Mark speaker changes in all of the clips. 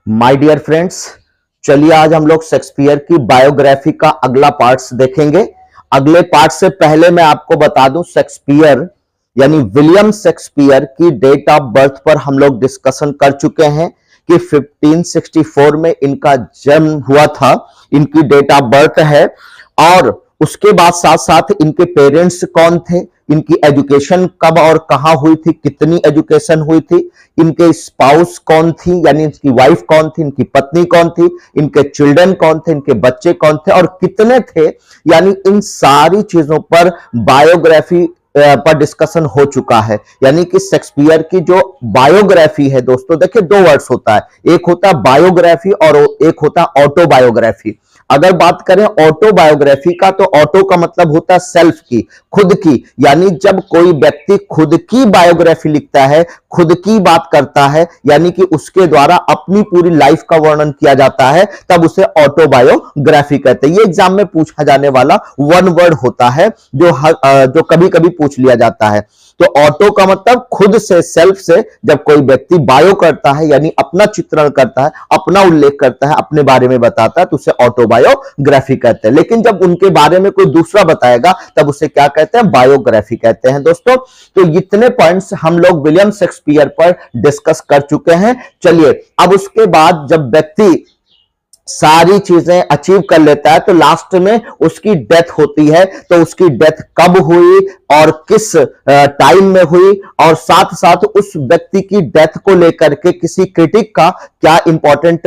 Speaker 1: My dear friends, चलिए आज हम लोग शेक्सपियर की बायोग्राफी का अगला पार्ट्स देखेंगे। अगले पार्ट से पहले मैं आपको बता दूं, शेक्सपियर यानी विलियम शेक्सपियर की डेट ऑफ बर्थ पर हम लोग डिस्कशन कर चुके हैं कि 1564 में इनका जन्म हुआ था, इनकी डेट ऑफ बर्थ है। और उसके बाद साथ साथ इनके पेरेंट्स कौन थे, इनकी एजुकेशन कब और कहां हुई थी, कितनी एजुकेशन हुई थी, इनके स्पाउस कौन थी यानी इनकी वाइफ कौन थी, इनकी पत्नी कौन थी, इनके चिल्ड्रन कौन थे, इनके बच्चे कौन थे और कितने थे, यानी इन सारी चीजों पर बायोग्राफी पर डिस्कशन हो चुका है। यानी कि शेक्सपियर की जो बायोग्राफी है दोस्तों, देखिए दो वर्ड्स होता है, एक होता है बायोग्राफी और एक होता है ऑटोबायोग्राफी। अगर बात करें ऑटोबायोग्राफी का, तो ऑटो का मतलब होता है सेल्फ की, खुद की, यानी जब कोई व्यक्ति खुद की बायोग्राफी लिखता है, खुद की बात करता है, यानी कि उसके द्वारा अपनी पूरी लाइफ का वर्णन किया जाता है, तब उसे ऑटोबायोग्राफी कहते हैं। ये एग्जाम में पूछा जाने वाला वन वर्ड होता है जो कभी कभी पूछ लिया जाता है। तो ऑटो का मतलब खुद से, सेल्फ से जब कोई व्यक्ति बायो करता है यानी अपना चित्रण करता है, अपना उल्लेख करता है, अपने बारे में बताता है, तो उसे ऑटोबायोग्राफी कहते हैं। लेकिन जब उनके बारे में कोई दूसरा बताएगा तब उसे क्या कहते हैं, बायोग्राफी कहते हैं दोस्तों। तो इतने पॉइंट्स हम लोग विलियम शेक्सपियर पर डिस्कस कर चुके हैं। चलिए अब उसके बाद जब व्यक्ति सारी चीजें अचीव कर लेता है तो लास्ट में उसकी डेथ होती है। तो उसकी डेथ कब हुई और किस टाइम में हुई, और साथ साथ उस व्यक्ति की डेथ को लेकर के किसी क्रिटिक का क्या इंपॉर्टेंट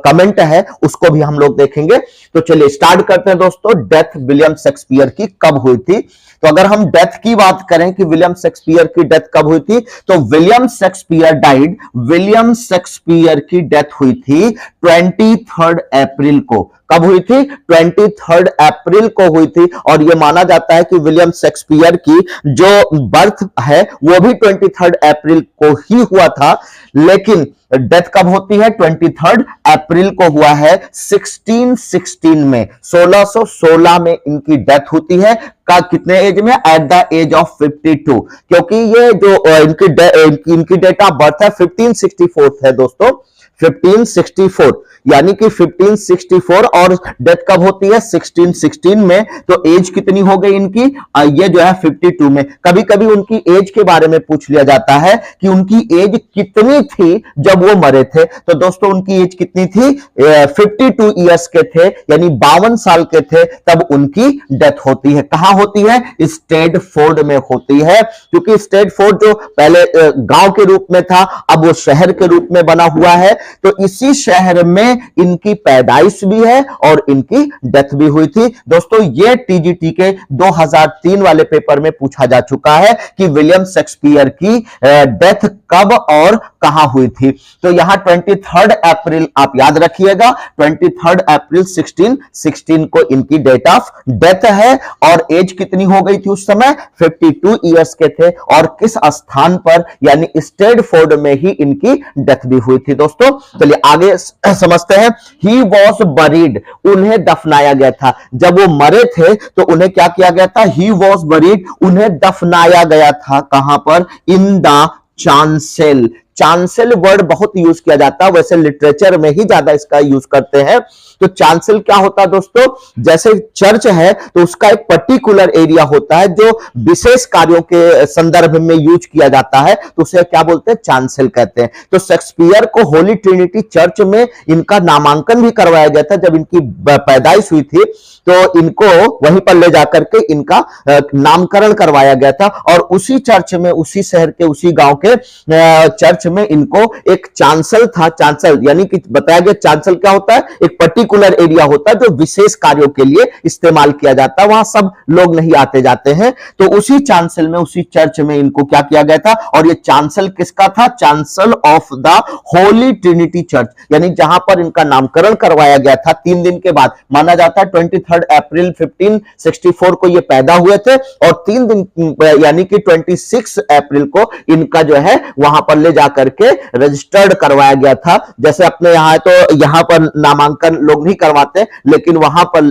Speaker 1: कमेंट है, उसको भी हम लोग देखेंगे। तो चलिए स्टार्ट करते हैं दोस्तों, डेथ विलियम शेक्सपियर की कब हुई थी। तो अगर हम डेथ की बात करें कि विलियम शेक्सपियर की डेथ कब हुई थी, तो William Shakespeare died, William Shakespeare की डेथ हुई थी 23 अप्रैल को। कब हुई थी? 23 अप्रैल को हुई थी। और यह माना जाता है कि विलियम शेक्सपियर की जो बर्थ है वो भी 23 अप्रैल को ही हुआ था। लेकिन डेथ कब होती है? 23 अप्रैल को हुआ है 1616 में, 1616 में इनकी डेथ होती है। का कितने एज में? At the age of 52। क्योंकि ये जो इनकी डेट ऑफ बर्थ है 1564 है दोस्तों, 1564, यानी कि 1564 और डेथ कब होती है? 1616 में। तो एज कितनी हो गई इनकी? ये जो है 52 में। कभी कभी उनकी एज के बारे में पूछ लिया जाता है कि उनकी एज कितनी थी जब वो मरे थे। तो दोस्तों उनकी एज कितनी थी? 52 ईयर्स के थे, यानी 52 साल के थे तब उनकी डेथ होती है। कहां होती है? स्टैडफोर्ड में होती है, क्योंकि स्टैडफोर्ड जो पहले गांव के रूप में था अब वो शहर के रूप में बना हुआ है। तो इसी शहर में इनकी पैदाइश भी है और इनकी डेथ भी हुई थी। दोस्तों ये टीजीटी के 2003 वाले पेपर में पूछा जा चुका है कि विलियम शेक्सपियर की डेथ कब और कहां हुई थी। तो यहां 23 अप्रैल आप याद रखिएगा, 23 अप्रैल 1616 को इनकी डेट ऑफ डेथ है। और एज कितनी हो गई थी उस समय? 52 ईयर्स के थे। और किस स्थान पर? यानी स्टैडफोर्ड में ही इनकी डेथ भी हुई थी दोस्तों। चलिए आगे समझते हैं। ही वॉज बरीड, उन्हें दफनाया गया था। जब वो मरे थे तो उन्हें क्या किया गया था? ही वॉज बरीड, उन्हें दफनाया गया था। कहां पर? In the chancel. Chancel word बहुत यूज किया जाता है, वैसे लिटरेचर में ही ज्यादा इसका यूज करते हैं। तो चांसेल क्या होता है दोस्तों? जैसे चर्च है तो उसका एक पर्टिकुलर एरिया होता है जो विशेष कार्यों के संदर्भ में यूज किया जाता है, तो उसे क्या बोलते हैं? चांसेल कहते हैं। तो शेक्सपियर को होली ट्रिनिटी चर्च में इनका नामांकन भी करवाया गया था। जब इनकी पैदाइश हुई थी तो इनको वहीं पर ले जाकर के इनका नामकरण करवाया गया था। और उसी चर्च में, उसी शहर के, उसी गांव के चर्च में इनको एक चांसल था। चांसल यानी कि बताया गया, चांसल क्या होता है? एक पर्टिकुलर एरिया होता है जो विशेष कार्यों के लिए इस्तेमाल किया जाता है, वहां सब लोग नहीं आते जाते हैं। तो उसी चांसल में, उसी चर्च में इनको क्या किया गया था? और ये चांसल किसका था? Chancel of the Holy Trinity church, यानी जहां पर इनका नामकरण करवाया गया था 3 दिन के बाद। माना जाता है 23 अप्रैल 1564 को ये पैदा हुए थे और 3 दिन यानी कि 26 अप्रैल को इनका जो है वहां पर ले जाकर के रजिस्टर्ड करवाया गया था। जैसे अपने यहां है तो यहां पर नामांकन लोग नहीं करवाते, लेकिन वहां पर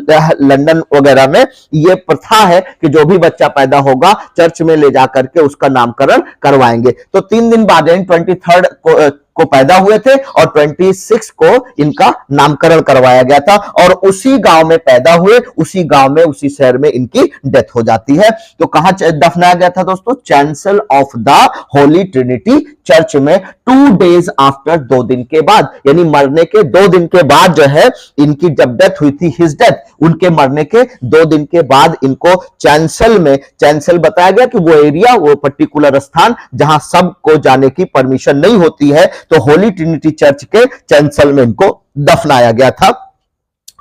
Speaker 1: लंदन वगैरह में यह प्रथा है कि जो भी बच्चा पैदा होगा चर्च में ले जाकर के उसका नामकरण करवाएंगे। तो 3 दिन बाद 23 को पैदा हुए थे और 26 को इनका नामकरण करवाया गया था और उसी गांव में पैदा हुए, उसी गांव में, उसी शहर में इनकी डेथ हो जाती है। तो कहां दफनाया गया था दोस्तों? Chancel of the Holy Trinity church में 2 days आफ्टर, 2 दिन के बाद, यानी मरने के 2 दिन के बाद जो है इनकी जब डेथ हुई थी, हिज डेथ, उनके मरने के 2 दिन के बाद इनको चैंसल में, चैंसल बताया गया कि वो एरिया, वो पर्टिकुलर स्थान जहां सबको जाने की परमिशन नहीं होती है, तो होली ट्रिनिटी चर्च के चैंसल में इनको दफनाया गया था।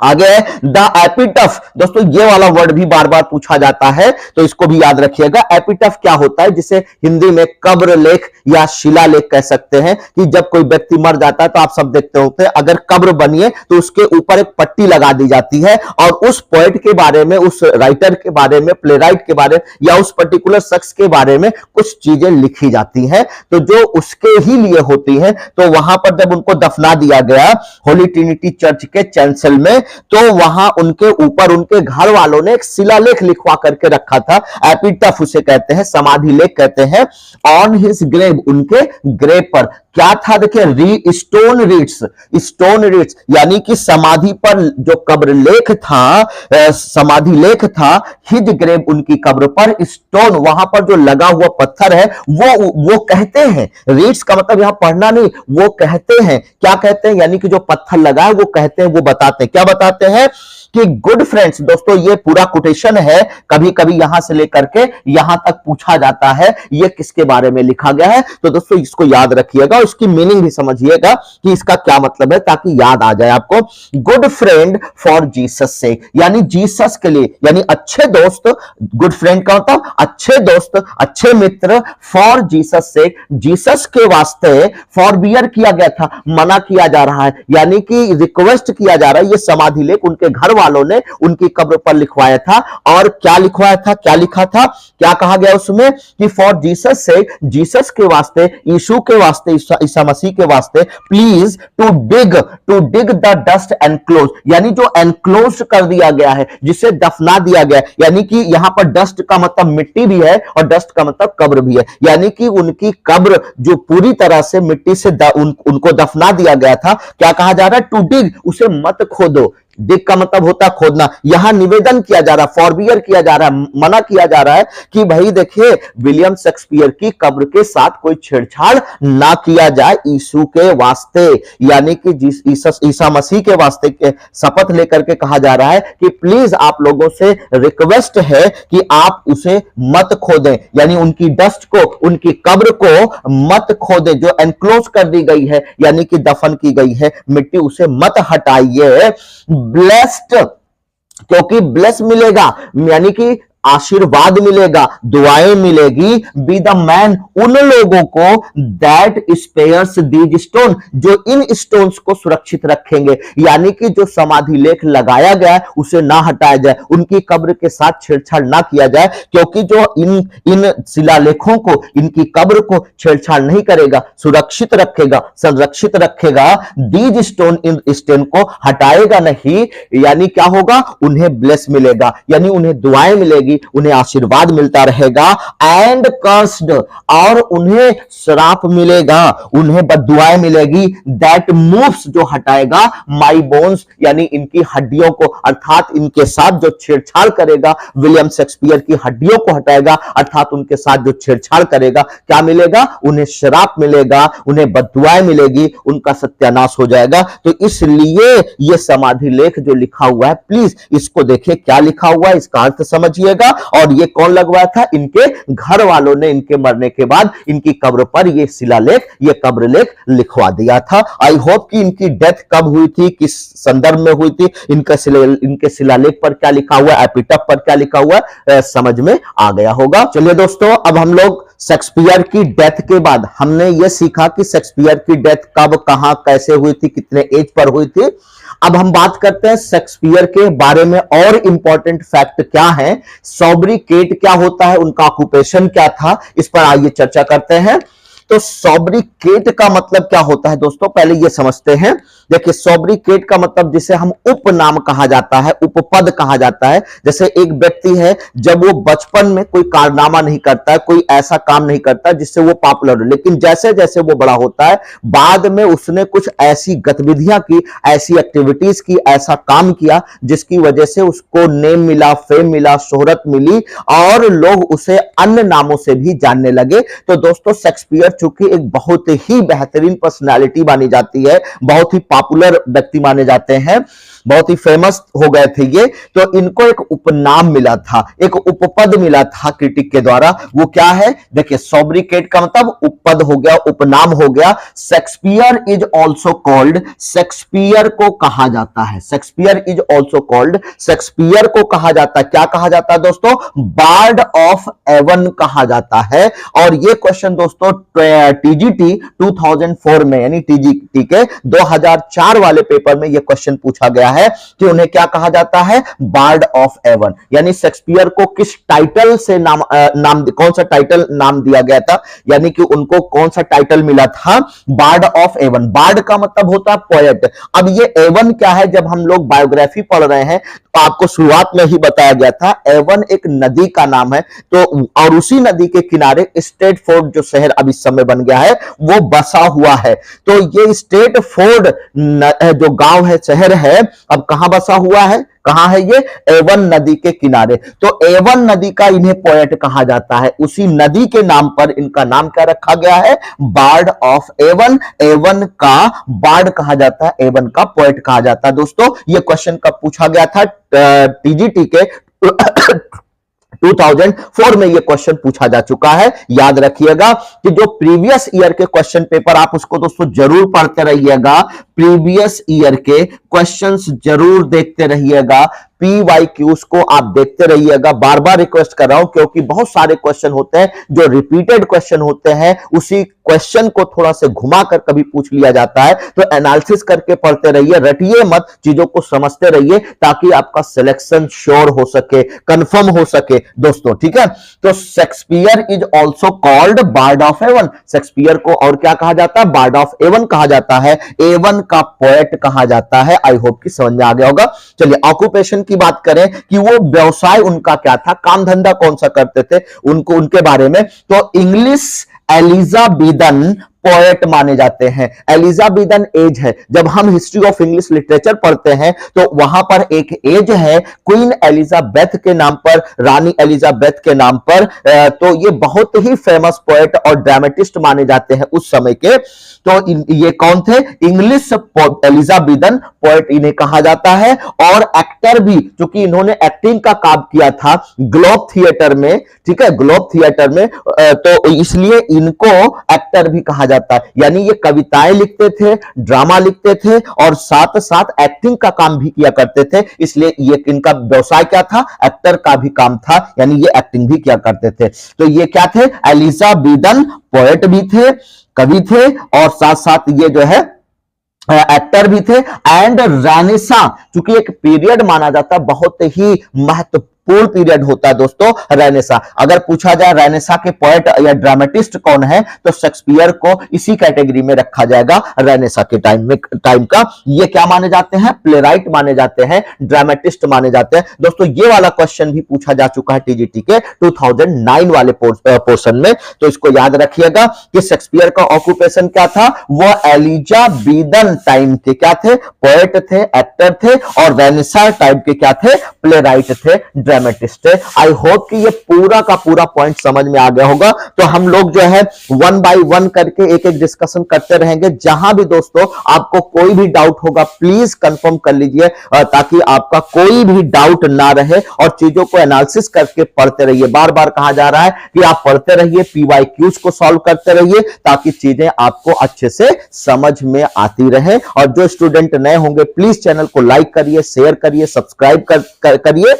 Speaker 1: आगे द एपिटफ, दोस्तों ये वाला वर्ड भी बार बार पूछा जाता है तो इसको भी याद रखिएगा। एपिटफ क्या होता है? जिसे हिंदी में कब्र लेख या शिलालेख कह सकते हैं, कि जब कोई व्यक्ति मर जाता है तो आप सब देखते होते हैं, अगर कब्र बनिए तो उसके ऊपर एक पट्टी लगा दी जाती है और उस पोएट के बारे में, उस राइटर के बारे में, प्ले राइट के बारे में या उस पर्टिकुलर शख्स के बारे में कुछ चीजें लिखी जाती हैं, तो जो उसके ही लिए होती हैं। तो वहां पर जब उनको दफना दिया गया होली ट्रिनिटी चर्च के चैंसल में, तो वहां उनके ऊपर उनके घर वालों ने एक शिलालेख लिखवा करके रखा था। एपिटफ उसे कहते हैं, समाधि लेख कहते हैं। ऑन हिज ग्रेव, उनके ग्रेव पर क्या था? देखिए, स्टोन रीड्स, स्टोन रीड्स यानी कि समाधि पर जो कब्र लेख था, समाधि लेख था, हिज ग्रेव, उनकी कब्र पर स्टोन, वहां पर जो लगा हुआ पत्थर है वो कहते हैं, रीड्स का मतलब यहां पढ़ना नहीं, वो कहते हैं, क्या कहते हैं? यानी कि जो पत्थर लगा है वो कहते हैं, वो बताते हैं, क्या बताते हैं? कि गुड फ्रेंड्स, दोस्तों ये पूरा कोटेशन है, कभी कभी यहां से लेकर के यहां तक पूछा जाता है ये किसके बारे में लिखा गया है, तो दोस्तों इसको याद रखिएगा, इसकी मीनिंग भी समझिएगा कि इसका क्या मतलब है, ताकि याद आ जाए आपको। गुड फ्रेंड फॉर जीसस से, यानी जीसस के लिए, यानी अच्छे दोस्त, गुड फ्रेंड का मतलब अच्छे दोस्त, अच्छे मित्र, फॉर जीसस से, जीसस के वास्ते, फॉर बियर किया गया था, मना किया जा रहा है, यानी कि रिक्वेस्ट किया जा रहा है। ये समाधि लेख उनके घर वालों ने उनकी कब्र पर लिखवाया था, और क्या लिखवाया था, क्या लिखा था, क्या कहा गया उसमें? कि फॉर जीसस से, जीसस के वास्ते, यीशु के वास्ते, ईसा मसीह के वास्ते, please to dig the dust enclose, यानी जो एनक्लोज कर दिया गया है, जिसे दफना दिया गया है, यानी कि यहां पर डस्ट का मतलब मिट्टी भी है और डस्ट का मतलब कब्र भी है, यानी कि उनकी कब्र जो पूरी तरह से मिट्टी से उनको दफना दिया गया था, क्या कहा जा रहा है? टू डिग, उसे मत खोदो। डिग का मतलब होता है खोदना। यहां निवेदन किया जा रहा है, फॉरबियर किया जा रहा है, मना किया जा रहा है कि भाई देखिए, विलियम शेक्सपियर की कब्र के साथ कोई छेड़छाड़ ना किया जाए यीशु के वास्ते, यानी कि ईसा मसीह के वास्ते के शपथ लेकर के कहा जा रहा है कि प्लीज आप लोगों से रिक्वेस्ट है कि आप उसे मत खोदें, यानी उनकी डस्ट को, उनकी कब्र को मत खोदें, जो एनक्लोज कर दी गई है, यानी कि दफन की गई है मिट्टी, उसे मत हटाइए। ब्लेस्ड, क्योंकि ब्लेस मिलेगा, यानी कि आशीर्वाद मिलेगा, दुआएं मिलेगी। बी द मैन, उन लोगों को दैट स्पेयर्स दीज स्टोन, जो इन स्टोन्स को सुरक्षित रखेंगे, यानी कि जो समाधि लेख लगाया गया है उसे ना हटाया जाए, उनकी कब्र के साथ छेड़छाड़ ना किया जाए, क्योंकि जो इन शिलालेखों को, इनकी कब्र को छेड़छाड़ नहीं करेगा, सुरक्षित रखेगा, संरक्षित रखेगा, दीज स्टोन, इन स्टोन को हटाएगा नहीं, यानी क्या होगा? उन्हें ब्लेस मिलेगा, यानी उन्हें दुआएं मिलेगी, उन्हें आशीर्वाद मिलता रहेगा। एंड कर्स्ड, और उन्हें श्राप मिलेगा, उन्हें बद्दुआएं मिलेगी। दैट मूव्स, जो हटाएगा, माई बोन्स, यानी इनकी हड्डियों को, अर्थात इनके साथ जो छेड़छाड़ करेगा, विलियम शेक्सपियर की हड्डियों को हटाएगा, अर्थात उनके साथ जो छेड़छाड़ करेगा, क्या मिलेगा? उन्हें श्राप मिलेगा, उन्हें बद्दुआएं मिलेगी, उनका सत्यानाश हो जाएगा। तो इसलिए यह समाधि लेख जो लिखा हुआ है, प्लीज इसको देखिए क्या लिखा हुआ है, इसका अर्थ समझिएगा। और ये कौन लगवाया था? इनके घर वालों ने इनके मरने के बाद इनकी कब्र पर ये शिलालेख, ये कब्र लेख लिखवा दिया था। आई होप कि इनकी डेथ कब हुई थी, किस संदर्भ में हुई थी, इनके शिलालेख पर क्या लिखा हुआ है, एपिटफ पर क्या लिखा हुआ है, समझ में आ गया होगा। चलिए दोस्तों, अब हम लोग शेक्सपियर की डेथ के बाद हमने यह सीखा कि शेक्सपियर की डेथ कब, कहां, कैसे हुई थी, कितने एज पर हुई थी। अब हम बात करते हैं शेक्सपियर के बारे में और इंपॉर्टेंट फैक्ट क्या है, सॉब्रिकेट क्या होता है, उनका ऑक्यूपेशन क्या था, इस पर आइए चर्चा करते हैं। तो सॉब्रिकेट का मतलब क्या होता है दोस्तों, पहले ये समझते हैं। देखिए सॉब्रिकेट का मतलब जिसे हम उपनाम कहा जाता है, उपपद कहा जाता है। जैसे एक व्यक्ति है, जब वो बचपन में कोई कारनामा नहीं करता है, कोई ऐसा काम नहीं करता जिससे वो पॉपुलर हो, लेकिन जैसे जैसे वो बड़ा होता है बाद में उसने कुछ ऐसी गतिविधियां की, ऐसी एक्टिविटीज की, ऐसा काम किया जिसकी वजह से उसको नेम मिला, फेम मिला, शोहरत मिली और लोग उसे अन्य नामों से भी जानने लगे। तो दोस्तों शेक्सपियर चूंकि एक बहुत ही बेहतरीन पर्सनालिटी मानी जाती है, बहुत ही पॉपुलर व्यक्ति माने जाते हैं, बहुत ही फेमस हो गए थे ये, तो इनको एक उपनाम मिला था, एक उपपद मिला था क्रिटिक के द्वारा। वो क्या है, देखिए सॉब्रिकेट का मतलब उपपद हो गया, उपनाम हो गया। Shakespeare is also called, Shakespeare को कहा जाता है, Shakespeare is also called, Shakespeare को कहा जाता है, क्या कहा जाता है दोस्तों, बार्ड ऑफ एवन कहा जाता है। और ये क्वेश्चन दोस्तों टीजीटी 2004 में, यानी टीजीटी के 2004 वाले पेपर में ये क्वेश्चन पूछा गया है कि उन्हें क्या कहा जाता है, बार्ड ऑफ एवन। यानी शेक्सपियर को किस टाइटल से नाम कौन सा टाइटल नाम दिया गया था, यानी कि उनको कौन सा टाइटल मिला था, बार्ड ऑफ एवन। बार्ड का मतलब होता है पोएट। अब ये एवन क्या है, जब हम लोग बायोग्राफी पढ़ रहे हैं तो आपको शुरुआत में ही बताया गया था, एवन एक नदी का नाम है। तो और उसी नदी के किनारे स्ट्रेटफोर्ड जो शहर अब इस समय बन गया है वो बसा हुआ है। तो ये स्ट्रेटफोर्ड जो गांव है, शहर है, अब कहां बसा हुआ है, कहां है ये, एवन नदी के किनारे। तो एवन नदी का इन्हें पोएट कहा जाता है, उसी नदी के नाम पर इनका नाम क्या रखा गया है, बार्ड ऑफ एवन। एवन का बार्ड कहा जाता है, एवन का पोएट कहा जाता है। दोस्तों ये क्वेश्चन कब पूछा गया था, टीजीटी के 2004 में ये क्वेश्चन पूछा जा चुका है। याद रखिएगा कि जो प्रीवियस ईयर के क्वेश्चन पेपर, आप उसको दोस्तों जरूर पढ़ते रहिएगा, प्रीवियस ईयर के क्वेश्चंस जरूर देखते रहिएगा, PYQs को आप देखते रहिएगा। बार बार रिक्वेस्ट कर रहा हूं क्योंकि बहुत सारे क्वेश्चन होते हैं जो रिपीटेड क्वेश्चन होते हैं, उसी क्वेश्चन को थोड़ा से घुमाकर कभी पूछ लिया जाता है। तो एनालिसिस करके पढ़ते रहिए, रटिए मत, चीजों को समझते रहिए ताकि आपका सिलेक्शन श्योर हो सके, कंफर्म हो सके दोस्तों, ठीक है। तो Shakespeare is also called bard of Avon, Shakespeare को और क्या कहा जाता है, बार्ड ऑफ एवन कहा जाता है, एवन का पोएट कहा जाता है। आई होप कि समझ में आ गया होगा। चलिए ऑक्यूपेशन की बात करें कि वो व्यवसाय उनका क्या था, काम धंधा कौन सा करते थे, उनको उनके बारे में, तो इंग्लिश एलिजाबेथन पोएट माने जाते हैं। एलिजाबेथन एज है, जब हम हिस्ट्री ऑफ इंग्लिश लिटरेचर पढ़ते हैं तो वहां पर एक एज है क्वीन एलिजाबेथ के नाम पर, रानी एलिजाबेथ के नाम पर। तो ये बहुत ही फेमस पोएट और ड्रामेटिस्ट माने जाते हैं उस समय के। तो ये कौन थे, इंग्लिश एलिजाबेथन पोएट इन्हें कहा जाता है। और एक्टर भी, क्योंकि इन्होंने एक्टिंग का काम किया था ग्लोब थिएटर में, ठीक है, ग्लोब थिएटर में, तो इसलिए इनको एक्टर भी कहा जाता है। यानी ये कविताएं लिखते थे, ड्रामा लिखते थे और साथ साथ एक्टिंग का काम भी किया करते थे, इसलिए ये इनका व्यवसाय क्या था, एक्टर का भी काम था, यानी ये एक्टिंग भी किया करते थे। तो ये क्या थे, एलिजाबेथन पोएट भी थे, कवि थे और साथ साथ ये जो है एक्टर भी थे। एंड रेनेसां, चूंकि एक पीरियड माना जाता है, बहुत ही महत्वपूर्ण पीरियड होता है दोस्तों रेनेसां। अगर पूछा जाए रेनेसां के पोएट या ड्रामेटिस्ट कौन है, तो शेक्सपियर को इसी कैटेगरी में रखा जाएगा, रेनेसां के टाइम का। ये क्या माने जाते हैं, प्लेराइट माने जाते हैं, ड्रामेटिस्ट माने जाते हैं। दोस्तों ये वाला क्वेश्चन भी पूछा जा चुका है टीजीटी के 2009 वाले पोर्शन में, तो इसको याद रखिएगा कि शेक्सपियर का ऑक्यूपेशन क्या था, वो एलिजाबेथन टाइम के क्या थे, पोएट थे, एक्टर थे, और रेनेसां टाइप के क्या थे, प्लेराइट थे, ड्रामेटिस्ट थे। आई होप कि ये पूरा का पूरा पॉइंट समझ में आ गया होगा। तो हम लोग जो है वन बाय वन करके एक एक डिस्कशन करते रहेंगे। जहां भी दोस्तों आपको कोई भी डाउट होगा प्लीज कंफर्म कर लीजिए, ताकि आपका कोई भी डाउट ना रहे, और चीजों को एनालिसिस करके पढ़ते रहिए। बार बार कहा जा रहा है कि आप पढ़ते रहिए, PYQs को सॉल्व करते रहिए, ताकि चीजें आपको अच्छे से समझ में आती रहे। और जो स्टूडेंट नए होंगे प्लीज चैनल को लाइक करिए, शेयर करिए, सब्सक्राइब करिए।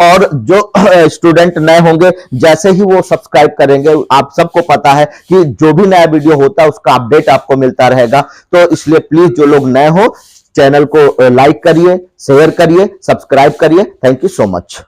Speaker 1: और जो स्टूडेंट नए होंगे जैसे ही वो सब्सक्राइब करेंगे, आप सबको पता है कि जो भी नया वीडियो होता है उसका अपडेट आपको मिलता रहेगा। तो इसलिए प्लीज जो लोग नए हो चैनल को लाइक करिए, शेयर करिए, सब्सक्राइब करिए। Thank you so much.